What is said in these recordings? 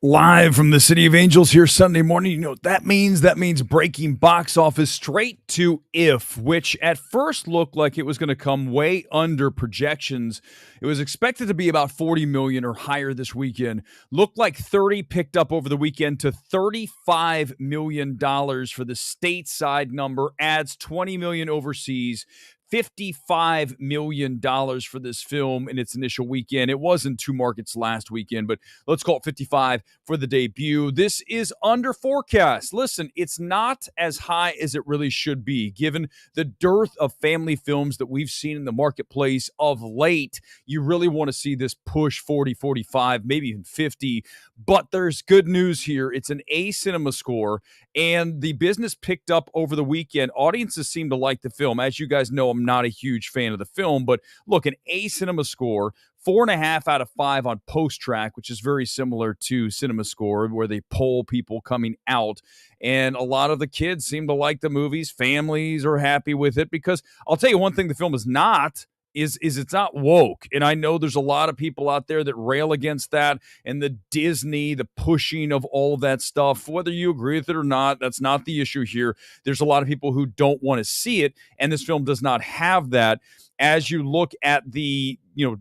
Live from the City of Angels here Sunday morning. You know what that means? That means breaking box office straight to If, which at first looked like it was going to come way under projections. It was expected to be about 40 million or higher this weekend. Looked like 30 picked up over the weekend to $35 million for the stateside number, adds 20 million overseas. $55 million for this film in its initial weekend. It was in two markets last weekend, but let's call it 55 for the debut. This is under forecast. Listen, it's not as high as it really should be, given the dearth of family films that we've seen in the marketplace of late. You really want to see this push 40, 45, maybe even 50, but there's good news here. It's an A cinema score, and the business picked up over the weekend. Audiences seem to like the film. As you guys know, I'm not a huge fan of the film, but look, an A cinema score, 4.5 out of 5 on Post Track, which is very similar to Cinema Score, where they poll people coming out. And a lot of the kids seem to like the movies. Families are happy with it because I'll tell you one thing the film is not. Is it's not woke. And I know there's a lot of people out there that rail against that and the Disney, the pushing of all of that stuff. Whether you agree with it or not, that's not the issue here. There's a lot of people who don't want to see it, and this film does not have that. As you look at the,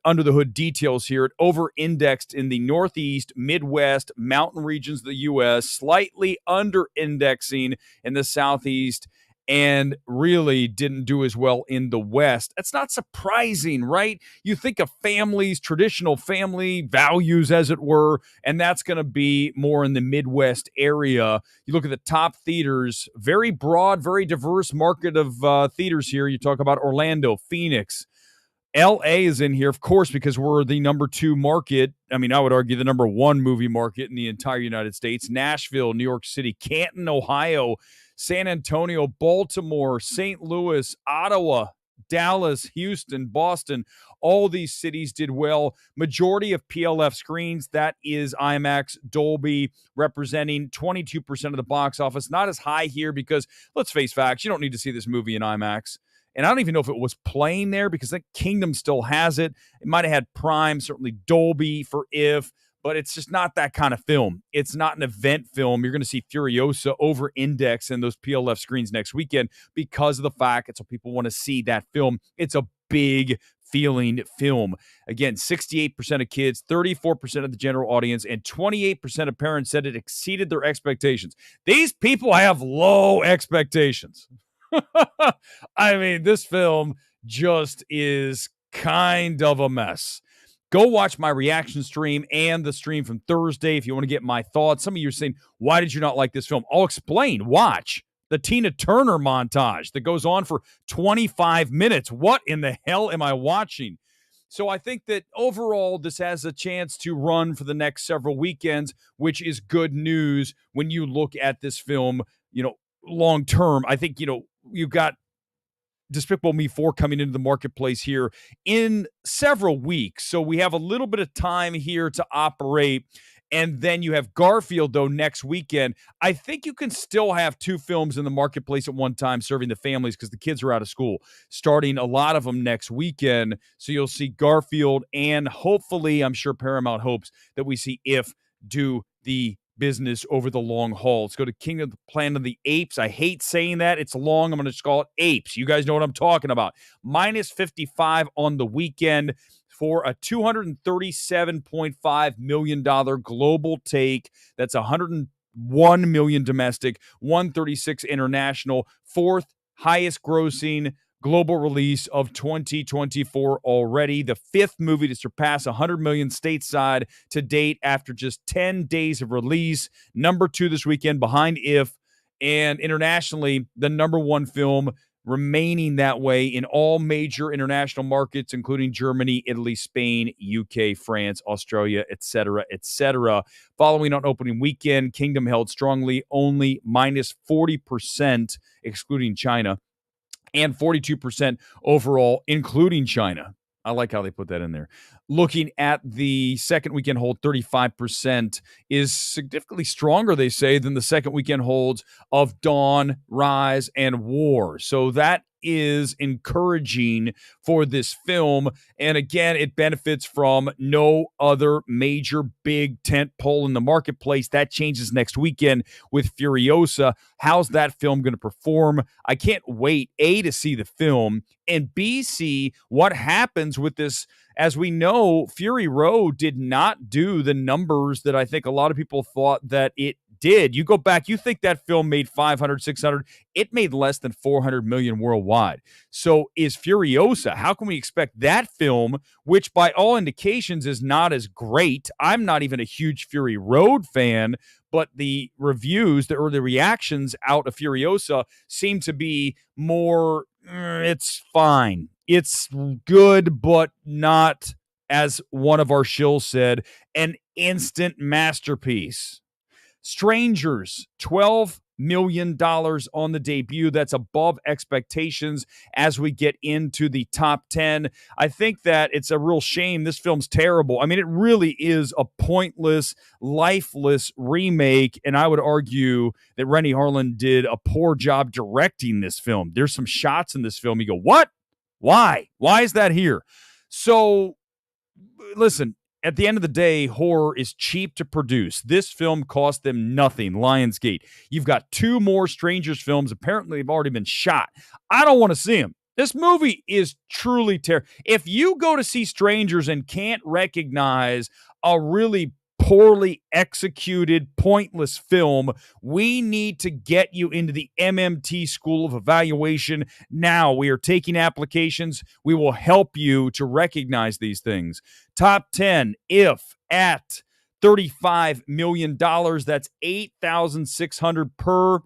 under the hood details here, it over-indexed in the Northeast, Midwest, mountain regions of the U.S., slightly under-indexing in the Southeast, and really didn't do as well in the West. That's not surprising, right? You think of families, traditional family values, as it were, and that's going to be more in the Midwest area. You look at the top theaters, very broad, very diverse market of theaters here. You talk about Orlando, Phoenix, LA is in here, of course, because we're the number 2 market. I mean, I would argue the number 1 movie market in the entire United States. Nashville, New York City, Canton, Ohio, San Antonio, Baltimore, St. Louis, Ottawa, Dallas, Houston, Boston. All these cities did well. Majority of PLF screens, that is IMAX, Dolby, representing 22% of the box office. Not as high here because, let's face facts, you don't need to see this movie in IMAX. And I don't even know if it was playing there because I think Kingdom still has it. It might have had Prime, certainly Dolby for If, but it's just not that kind of film. It's not an event film. You're going to see Furiosa over-index in those PLF screens next weekend because of the fact it's what people want to see that film. It's a big feeling film. Again, 68% of kids, 34% of the general audience, and 28% of parents said it exceeded their expectations. These people have low expectations. I mean, this film just is kind of a mess. Go watch my reaction stream and the stream from Thursday if you want to get my thoughts. Some of you are saying, why did you not like this film? I'll explain. Watch the Tina Turner montage that goes on for 25 minutes. What in the hell am I watching? So I think that overall, this has a chance to run for the next several weekends, which is good news when you look at this film, long term. I think, you've got Despicable Me 4 coming into the marketplace here in several weeks. So we have a little bit of time here to operate. And then you have Garfield, though, next weekend. I think you can still have 2 films in the marketplace at one time serving the families because the kids are out of school, starting a lot of them next weekend. So you'll see Garfield, and hopefully, I'm sure Paramount hopes that we see If do the business over the long haul. Let's go to Kingdom of the Planet of the Apes. I hate saying that. It's long. I'm going to just call it Apes. You guys know what I'm talking about. Minus 55 on the weekend for a $237.5 million global take. That's $101 million domestic, $136 international, 4th highest grossing global release of 2024 already. The 5th movie to surpass 100 million stateside to date after just 10 days of release. Number 2 this weekend behind If, and internationally, the number 1 film remaining that way in all major international markets, including Germany, Italy, Spain, UK, France, Australia, etc., etc. Following on opening weekend, Kingdom held strongly, only minus 40%, excluding China, and 42% overall, including China. I like how they put that in there. Looking at the second weekend hold, 35% is significantly stronger, they say, than the second weekend holds of Dawn, Rise, and War. So that is encouraging for this film. And again, it benefits from no other major big tent pole in the marketplace. That changes next weekend with Furiosa. How's that film going to perform? I can't wait, A, to see the film, and B, see what happens with this. As we know, Fury Road did not do the numbers that I think a lot of people thought that it did. You go back, you think that film made 500, 600. It made less than 400 million worldwide. So is Furiosa, how can we expect that film, which by all indications is not as great? I'm not even a huge Fury Road fan, but the reviews or the reactions out of Furiosa seem to be more, it's fine. It's good, but not, as one of our shills said, an instant masterpiece. Strangers, $12 million on the debut. That's above expectations as we get into the top 10. I think that it's a real shame. This film's terrible. I mean, it really is a pointless, lifeless remake, and I would argue that Rennie Harlan did a poor job directing this film. There's some shots in this film. You go, what? Why? Why is that here? So, listen, at the end of the day, horror is cheap to produce. This film cost them nothing, Lionsgate. You've got 2 more Strangers films. Apparently, they've already been shot. I don't want to see them. This movie is truly terrible. If you go to see Strangers and can't recognize a really poorly executed, pointless film, we need to get you into the MMT School of Evaluation now. We are taking applications. We will help you to recognize these things. Top 10, If, at $35 million. That's $8,600 per.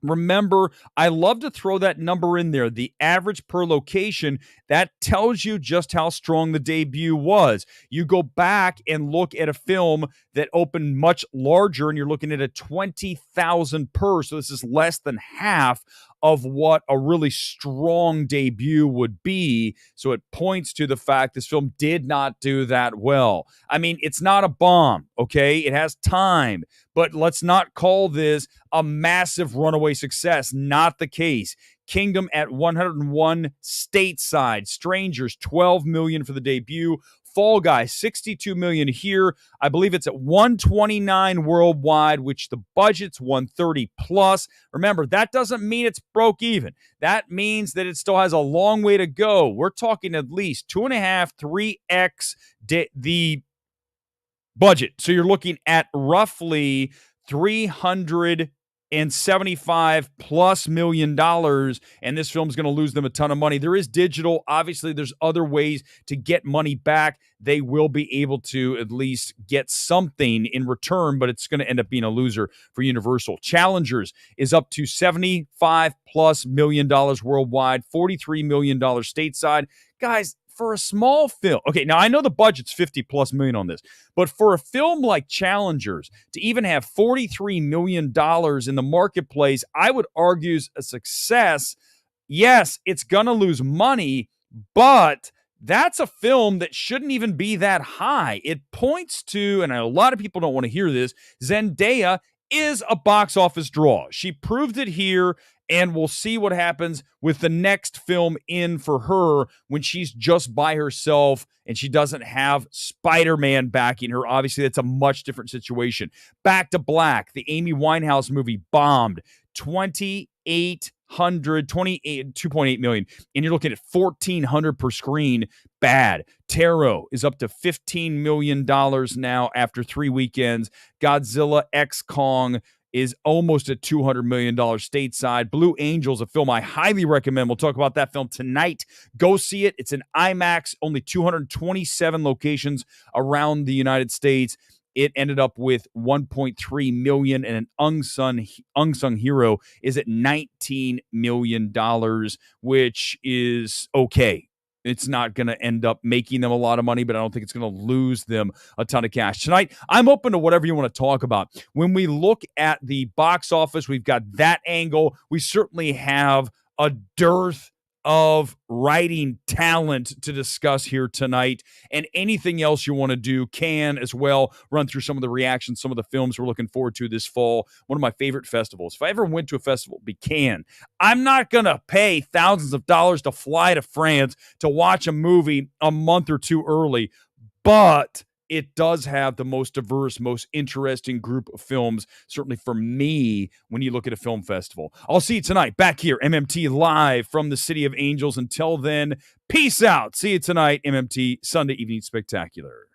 Remember, I love to throw that number in there. The average per location, that tells you just how strong the debut was. You go back and look at a film that opened much larger, and you're looking at a 20,000 per. So this is less than half of what a really strong debut would be. So it points to the fact this film did not do that well. I mean, it's not a bomb, okay? It has time, but let's not call this a massive runaway success. Not the case. Kingdom at 101 stateside. Strangers, 12 million for the debut. Fall Guy, 62 million here. I believe it's at 129 worldwide, which the budget's 130 plus. Remember, that doesn't mean it's broke even. That means that it still has a long way to go. We're talking at least 2.5, 3x the budget. So you're looking at roughly $375 plus million, and this film's going to lose them a ton of money. There is digital. Obviously, there's other ways to get money back. They will be able to at least get something in return, but it's going to end up being a loser for Universal. Challengers is up to $75 plus million worldwide, $43 million stateside. Guys, for a small film, okay, now I know the budget's 50 plus million on this, but for a film like Challengers to even have $43 million in the marketplace, I would argue is a success. Yes, it's going to lose money, but that's a film that shouldn't even be that high. It points to, and a lot of people don't want to hear this, Zendaya is a box office draw. She proved it here, and we'll see what happens with the next film in for her when she's just by herself and she doesn't have Spider-Man backing her. Obviously, that's a much different situation. Back to Black, the Amy Winehouse movie, bombed. 2.8 million, and you're looking at 1,400 per screen. Bad. Tarot is up to $15 million now after 3 weekends. Godzilla X Kong is almost at $200 million stateside. Blue Angels, a film I highly recommend. We'll talk about that film tonight. Go see it. It's an IMAX, only 227 locations around the United States. It ended up with 1.3 million, and an unsung hero is at $19 million, which is okay. It's not going to end up making them a lot of money, but I don't think it's going to lose them a ton of cash. Tonight, I'm open to whatever you want to talk about. When we look at the box office, we've got that angle. We certainly have a dearth of writing talent to discuss here tonight, and anything else you want to do can as well. Run through some of the reactions, some of the films we're looking forward to this fall. One of my favorite festivals. If I ever went to a festival, it'd be Cannes. I'm not going to pay thousands of dollars to fly to France to watch a movie a month or two early, but it does have the most diverse, most interesting group of films, certainly for me, when you look at a film festival. I'll see you tonight back here, MMT Live from the City of Angels. Until then, peace out. See you tonight, MMT Sunday Evening Spectacular.